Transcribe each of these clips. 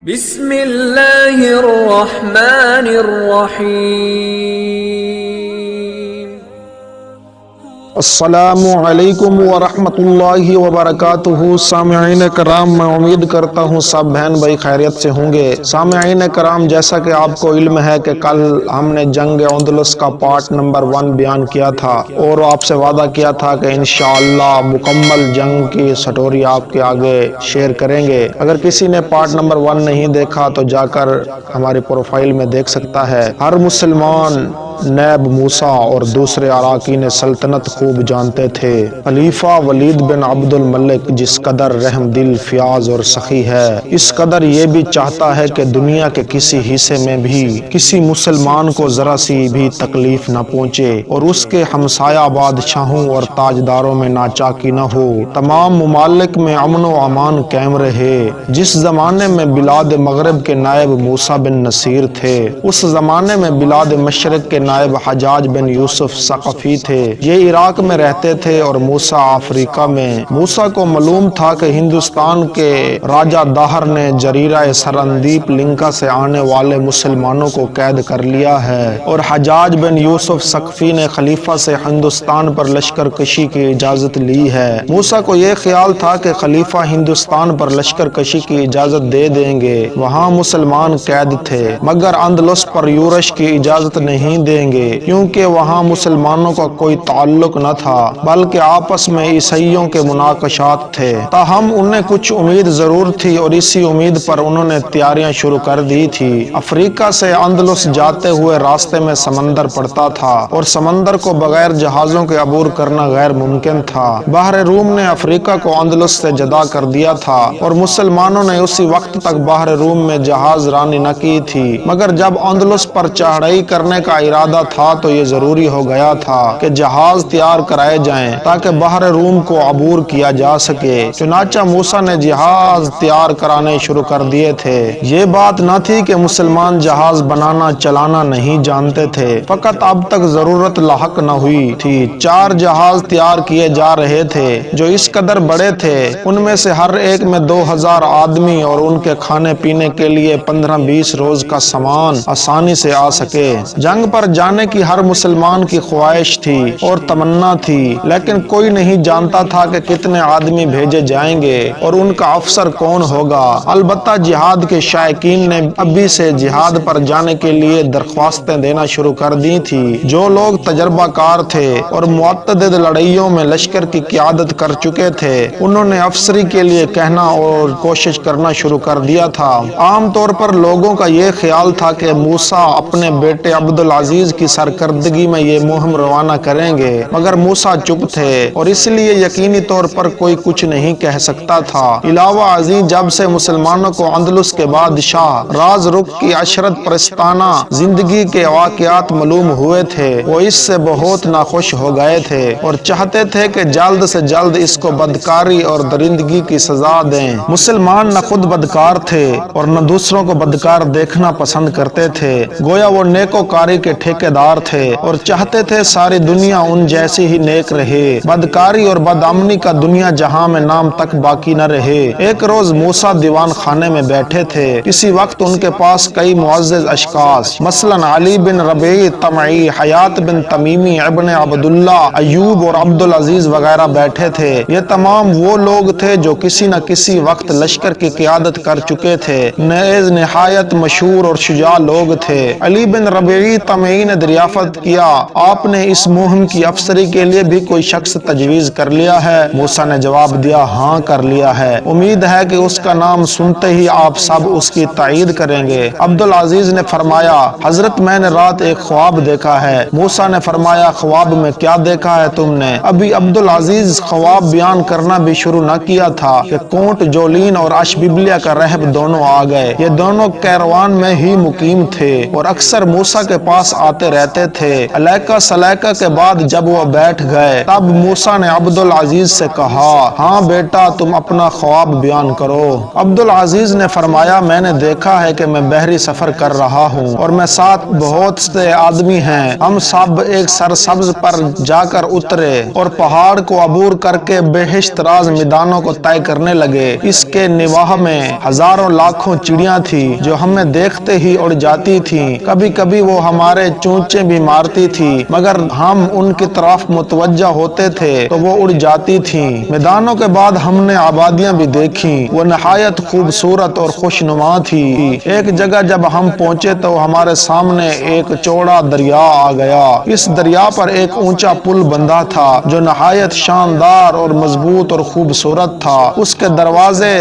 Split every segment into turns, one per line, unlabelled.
بسم اللہ الرحمن الرحیم۔
السلام علیکم ورحمۃ اللہ وبرکاتہ۔ سامعین کرام، میں امید کرتا ہوں سب بہن بھائی خیریت سے ہوں گے۔ سامعین کرام، جیسا کہ آپ کو علم ہے کہ کل ہم نے جنگ اندلس کا پارٹ نمبر 1 بیان کیا تھا اور آپ سے وعدہ کیا تھا کہ انشاءاللہ مکمل جنگ کی سٹوری آپ کے آگے شیئر کریں گے۔ اگر کسی نے پارٹ نمبر 1 نہیں دیکھا تو جا کر ہماری پروفائل میں دیکھ سکتا ہے۔ ہر مسلمان نیب موسیٰ اور دوسرے اراکین سلطنت خوب جانتے تھے خلیفہ ولید بن عبد الملک جس قدر رحم دل، فیاض اور سخی ہے، اس قدر یہ بھی چاہتا ہے کہ دنیا کے کسی حصے میں بھی کسی مسلمان کو ذرا سی بھی تکلیف نہ پہنچے اور اس کے ہمسایہ بادشاہوں اور تاجداروں میں ناچاکی نہ ہو، تمام ممالک میں امن و امان قائم رہے۔ جس زمانے میں بلاد مغرب کے نائب موسیٰ بن نصیر تھے، اس زمانے میں بلاد مشرق کے نائب حجاج بن یوسف ثقفی تھے۔ یہ عراق میں رہتے تھے اور موسیٰ افریقہ میں۔ موسیٰ کو معلوم تھا کہ ہندوستان کے راجہ داہر نے جزیرہ سرندیپ لنکا سے آنے والے مسلمانوں کو قید کر لیا ہے اور حجاج بن یوسف ثقفی نے خلیفہ سے ہندوستان پر لشکر کشی کی اجازت لی ہے۔ موسیٰ کو یہ خیال تھا کہ خلیفہ ہندوستان پر لشکر کشی کی اجازت دے دیں گے، وہاں مسلمان قید تھے، مگر اندلس پر یورش کی اجازت نہیں دیں گے کیونکہ وہاں مسلمانوں کا کوئی تعلق نہ تھا بلکہ آپس میں عیسائیوں کے مناقشات تھے۔ تاہم انہیں کچھ امید ضرور تھی اور اسی امید پر انہوں نے تیاریاں شروع کر دی تھی۔ افریقہ سے اندلس جاتے ہوئے راستے میں سمندر پڑتا تھا اور سمندر کو بغیر جہازوں کے عبور کرنا غیر ممکن تھا۔ بحر روم نے افریقہ کو اندلس سے جدا کر دیا تھا اور مسلمانوں نے اسی وقت تک بحر روم میں جہاز رانی نہ کی تھی، مگر جب اندلس پر چڑھائی کرنے کا ارادہ تھا تو یہ ضروری ہو گیا تھا کہ جہاز تیار کرائے جائیں تاکہ بحر روم کو عبور کیا جا سکے۔ چنانچہ موسیٰ نے جہاز تیار کرانے شروع کر دیے تھے۔ یہ بات نہ تھی کہ مسلمان جہاز بنانا چلانا نہیں جانتے تھے، فقط اب تک ضرورت لاحق نہ ہوئی تھی۔ 4 جہاز تیار کیے جا رہے تھے جو اس قدر بڑے تھے ان میں سے ہر ایک میں 2000 آدمی اور ان کے کھانے پینے کے لیے 15-20 روز کا سامان آسانی سے آ سکے۔ جنگ پر جانے کی ہر مسلمان کی خواہش تھی اور تمنا تھی، لیکن کوئی نہیں جانتا تھا کہ کتنے آدمی بھیجے جائیں گے اور ان کا افسر کون ہوگا۔ البتہ جہاد کے شائقین نے ابھی سے جہاد پر جانے کے لیے درخواستیں دینا شروع کر دی تھی۔ جو لوگ تجربہ کار تھے اور متعدد لڑائیوں میں لشکر کی قیادت کر چکے تھے، انہوں نے افسری کے لیے کہنا اور کوشش کرنا شروع کر دیا تھا۔ عام طور پر لوگوں کا یہ خیال تھا کہ موسیٰ اپنے بیٹے عبدالعزیز کی سرکردگی میں یہ مہم روانہ کریں گے، مگر موسیٰ چپ تھے اور اس لیے یقینی طور پر کوئی کچھ نہیں کہہ سکتا تھا۔ علاوہ ازیں جب سے مسلمانوں کو اندلس کے بادشاہ راز رخ کی عشرت پرستانہ زندگی کے واقعات معلوم ہوئے تھے، وہ اس سے بہت ناخوش ہو گئے تھے اور چاہتے تھے کہ جلد سے جلد اس کو بدکاری اور درندگی کی سزا دیں۔ مسلمان نہ خود بدکار تھے اور نہ دوسروں کو بدکار دیکھنا پسند کرتے تھے، گویا وہ نیکوکاری کے ٹھیکیدار تھے اور چاہتے تھے ساری دنیا ان جیسی ہی نیک رہے، بدکاری اور بدامنی کا دنیا جہاں میں نام تک باقی نہ رہے۔ ایک روز موسیٰ دیوان خانے میں بیٹھے تھے، اسی وقت ان کے پاس کئی معزز اشخاص مثلا علی بن ربیع طمعی، حیات بن تمیمی، ابن عبداللہ، ایوب اور عبدالعزیز وغیرہ بیٹھے تھے۔ یہ تمام وہ لوگ تھے جو کسی نہ کسی وقت لشکر کی قیادت کر چکے تھے، نیز نہایت مشہور اور شجاع لوگ تھے۔ علی بن ربیع طمعی نے دریافت کیا، آپ نے اس مہم کی افسری کے لیے بھی کوئی شخص تجویز کر لیا ہے؟ موسیٰ نے جواب دیا، ہاں کر لیا ہے، امید ہے کہ اس کا نام سنتے ہی آپ سب اس کی تائید کریں گے۔ عبدالعزیز نے فرمایا، حضرت میں نے رات ایک خواب دیکھا ہے۔ موسیٰ نے فرمایا، خواب میں کیا دیکھا ہے تم نے؟ ابھی عبدالعزیز خواب بیان کرنا بھی شروع نہ کیا تھا کہ کونٹ جولین اور اشبیلیہ کا رہب دونوں آ گئے۔ یہ دونوں کیروان میں ہی مقیم تھے اور اکثر موسیٰ کے پاس آتے رہتے تھے۔ علیکہ سلیکہ کے بعد جب وہ بیٹھ گئے تب موسیٰ نے عبدالعزیز سے کہا، ہاں بیٹا تم اپنا خواب بیان کرو۔ عبدالعزیز نے فرمایا، میں نے دیکھا ہے کہ میں بحری سفر کر رہا ہوں اور میں ساتھ بہت سے آدمی ہیں۔ ہم سب ایک سرسبز پر جا کر اترے اور پہاڑ کو عبور کر کے بہشت راز میدانوں کو طے کرنے لگے۔ اس کے نواح میں ہزاروں لاکھوں چڑیاں تھی جو ہمیں دیکھتے ہی اڑ جاتی تھیں۔ کبھی کبھی وہ ہمارے چونچے بھی مارتی تھی مگر ہم ان کی طرف متوجہ ہوتے تھے تو وہ اڑ جاتی تھیں۔ میدانوں کے بعد ہم نے آبادیاں بھی دیکھیں، وہ نہایت خوبصورت اور خوشنما تھی۔ ایک جگہ جب ہم پہنچے تو ہمارے سامنے ایک چوڑا دریا آ گیا۔ اس دریا پر ایک اونچا پل بندھا تھا جو نہایت شاندار اور مضبوط اور خوبصورت تھا۔ اس کے دروازے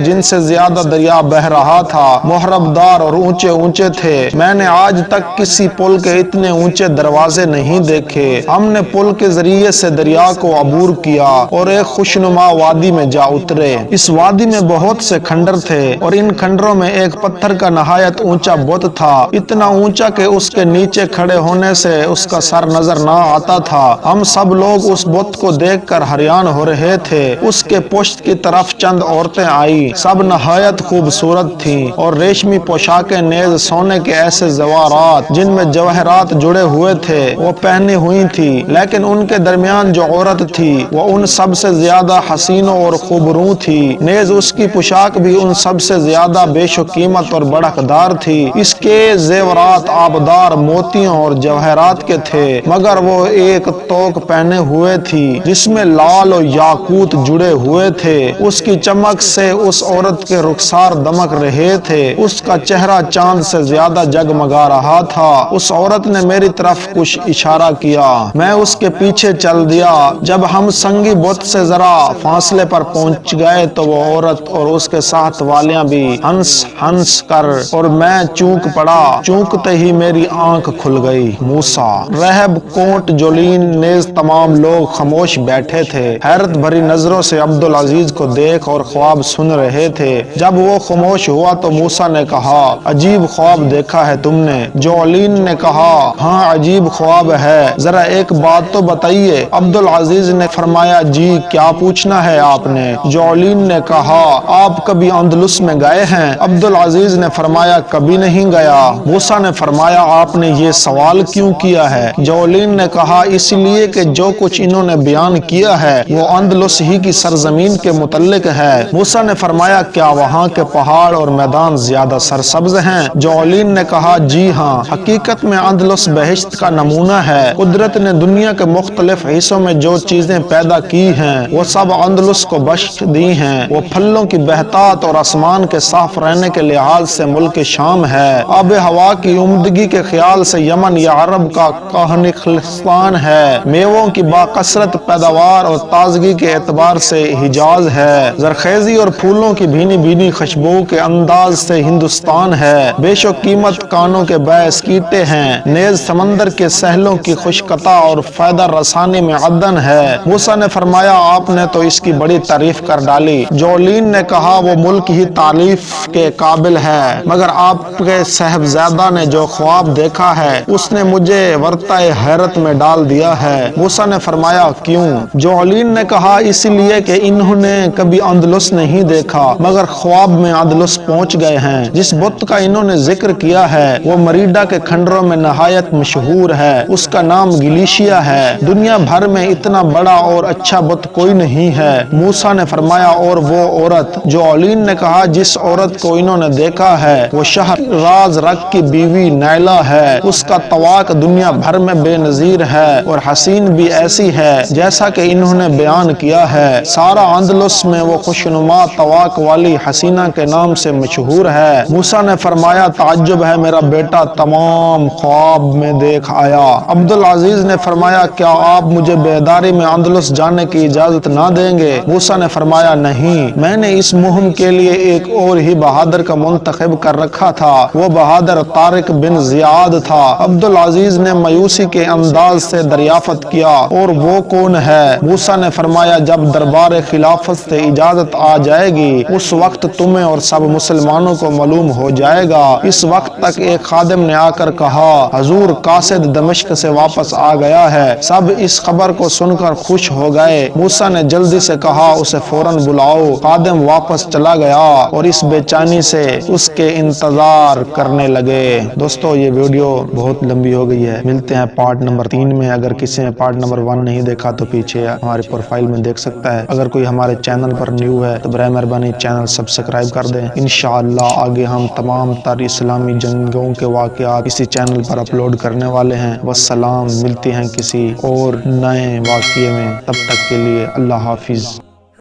جن سے زیادہ دریا بہہ رہا تھا محراب دار اور اونچے اونچے تھے۔ میں نے آج تک کسی پل کے اتنے اونچے دروازے نہیں دیکھے۔ ہم نے پل کے ذریعے سے دریا کو عبور کیا اور ایک خوشنما وادی میں جا اترے۔ اس وادی میں بہت سے کھنڈر تھے اور ان کھنڈروں میں ایک پتھر کا نہایت اونچا بت تھا، اتنا اونچا کہ اس کے نیچے کھڑے ہونے سے اس کا سر نظر نہ آتا تھا۔ ہم سب لوگ اس بت کو دیکھ کر حیران ہو رہے تھے۔ اس کے پشت کی طرف چند عورتیں آئیں، سب نہایت خوبصورت تھیں اور ریشمی پوشاکیں نیز سونے کے ایسے زیورات جن میں جواہرات جڑے ہوئے تھے وہ پہنی ہوئی تھی، لیکن ان کے درمیان جو عورت تھی وہ ان سب سے زیادہ حسین اور خوبرو تھی، نیز اس کی پوشاک بھی ان سب سے زیادہ بیش و قیمت اور بڑکدار تھی۔ اس کے زیورات آبدار موتیوں اور جواہرات کے تھے مگر وہ ایک توق پہنے ہوئے تھی جس میں لال اور یاقوت جڑے ہوئے تھے۔ اس کی چمک سے اس عورت کے رخسار دمک رہے تھے، اس کا چہرہ چاند سے زیادہ جگمگا رہا تھا۔ اس عورت نے میری طرف کچھ اشارہ کیا، میں اس کے پیچھے چل دیا۔ جب ہم سنگی بت سے ذرا فاصلے پر پہنچ گئے تو وہ عورت اور اس کے ساتھ والیاں بھی ہنس ہنس کر اور میں چونک پڑا۔ چونکتے ہی میری آنکھ کھل گئی۔ موسیٰ، رہب، کونٹ، جولین نیز تمام لوگ خاموش بیٹھے تھے، حیرت بھری نظروں سے عبدالعزیز کو دیکھ اور خواب سن رہے تھے۔ جب وہ خاموش ہوا تو موسیٰ نے کہا، عجیب خواب دیکھا ہے تم نے؟ جولین نے کہا، ہاں عجیب خواب ہے، ذرا ایک بات تو بتائیے۔ عبدالعزیز نے فرمایا، جی کیا پوچھنا ہے آپ نے؟ جولین نے کہا، آپ کبھی اندلس میں گئے ہیں؟ عبدالعزیز نے فرمایا، کبھی نہیں گیا۔ موسیٰ نے فرمایا، آپ نے یہ سوال کیوں کیا ہے؟ جولین نے کہا، اس لیے کہ جو کچھ انہوں نے بیان کیا ہے وہ اندلس ہی کی سرزمین کے متعلق ہے۔ موسیٰ نے فرمایا، کیا وہاں کے پہاڑ اور میدان زیادہ سرسبز ہیں؟ جولین نے کہا، جی ہاں، حقیقت میں اندلس بہشت کا نمونہ ہے۔ قدرت نے دنیا کے مختلف حصوں میں جو چیزیں پیدا کی ہیں وہ سب اندلس کو بخش دی ہیں۔ وہ پھلوں کی بہتات اور آسمان کے صاف رہنے کے لحاظ سے ملک شام ہے، آب ہوا کی عمدگی کے خیال سے یمن یا عرب کا کہنخلستان ہے، میووں کی باکثرت پیداوار اور تازگی کے اعتبار سے حجاز ہے، زرخیزی اور پھولوں کی بھینی بھینی خوشبو کے انداز سے ہندوستان ہے، بیش و قیمت کانوں کے باعث کیٹے ہیں، نیز سمندر کے ساحلوں کی خشکتا اور فائدہ رسانی میں عدن ہے۔ موسیٰ نے فرمایا، آپ نے تو اس کی بڑی تعریف کر ڈالی۔ جولین نے کہا، وہ ملک ہی تعریف کے قابل ہے، مگر آپ کے صاحبزادہ نے جو خواب دیکھا ہے اس نے مجھے ورطۂ حیرت میں ڈال دیا ہے۔ موسیٰ نے فرمایا، کیوں؟ جولین نے کہا، اس لیے کہ انہوں نے کبھی اندلس نہیں دیکھا مگر خواب میں اندلس پہنچ گئے ہیں۔ جس بت کا انہوں نے ذکر کیا ہے وہ مریڈا کے کھنڈروں میں نہایت مشہور ہے، اس کا نام گلیشیا ہے۔ دنیا بھر میں اتنا بڑا اور اچھا بت کوئی نہیں ہے۔ موسیٰ نے فرمایا، اور وہ عورت؟ جولین نے کہا، جس عورت کو انہوں نے دیکھا ہے وہ شہر راز رگ کی بیوی نیلا ہے، اس کا طواق دنیا بھر میں بے نظیر ہے اور حسین بھی ایسی ہے جیسا کہ انہوں نے بیان کیا ہے۔ سارا اندلس میں وہ خوشنما طواق والی حسینہ کے نام سے مشہور ہے۔ موسیٰ نے فرمایا، تعجب ہے، میرا بیٹا تمام خواب میں دیکھ آیا۔ عبدالعزیز نے فرمایا، کیا آپ مجھے بیداری میں اندلس جانے کی اجازت نہ دیں گے؟ موسیٰ نے فرمایا، نہیں، میں نے اس مہم کے لیے ایک اور ہی بہادر کا منتخب کر رکھا تھا، وہ بہادر طارق بن زیاد تھا۔ عبدالعزیز نے مایوسی کے انداز سے دریافت کیا، اور وہ کون ہے؟ موسیٰ نے فرمایا، جب دربار خلافت سے اجازت آ جائے گی اس وقت تمہیں اور سب مسلمانوں کو معلوم ہو جائے گا۔ اس وقت تک ایک خادم نے آ کر کہا، حضور قاصد دمشق سے واپس آ گیا ہے۔ سب اس خبر کو سن کر خوش ہو گئے۔ موسیٰ نے جلدی سے کہا اسے فوراً بلاؤ۔ خادم واپس چلا گیا اور اس بے چینی سے اس کے انتظار کرنے لگے۔ دوستو یہ ویڈیو بہت لمبی ہو گئی ہے، ملتے ہیں پارٹ نمبر 3 میں۔ اگر کسی نے پارٹ نمبر 1 نہیں دیکھا تو پیچھے ہمارے پروفائل میں دیکھ سکتا ہے۔ اگر کوئی ہمارے چینل پر نیو ہے تو برائے مہربانی چینل سبسکرائب کر دیں۔ انشاءاللہ آگے ہم تمام تر اسلامی جنگوں کے واقعات اسی چینل پر اپلوڈ کرنے والے ہیں۔ والسلام، ملتے ہیں کسی اور نئے واقعے میں، تب تک کے لیے اللہ حافظ۔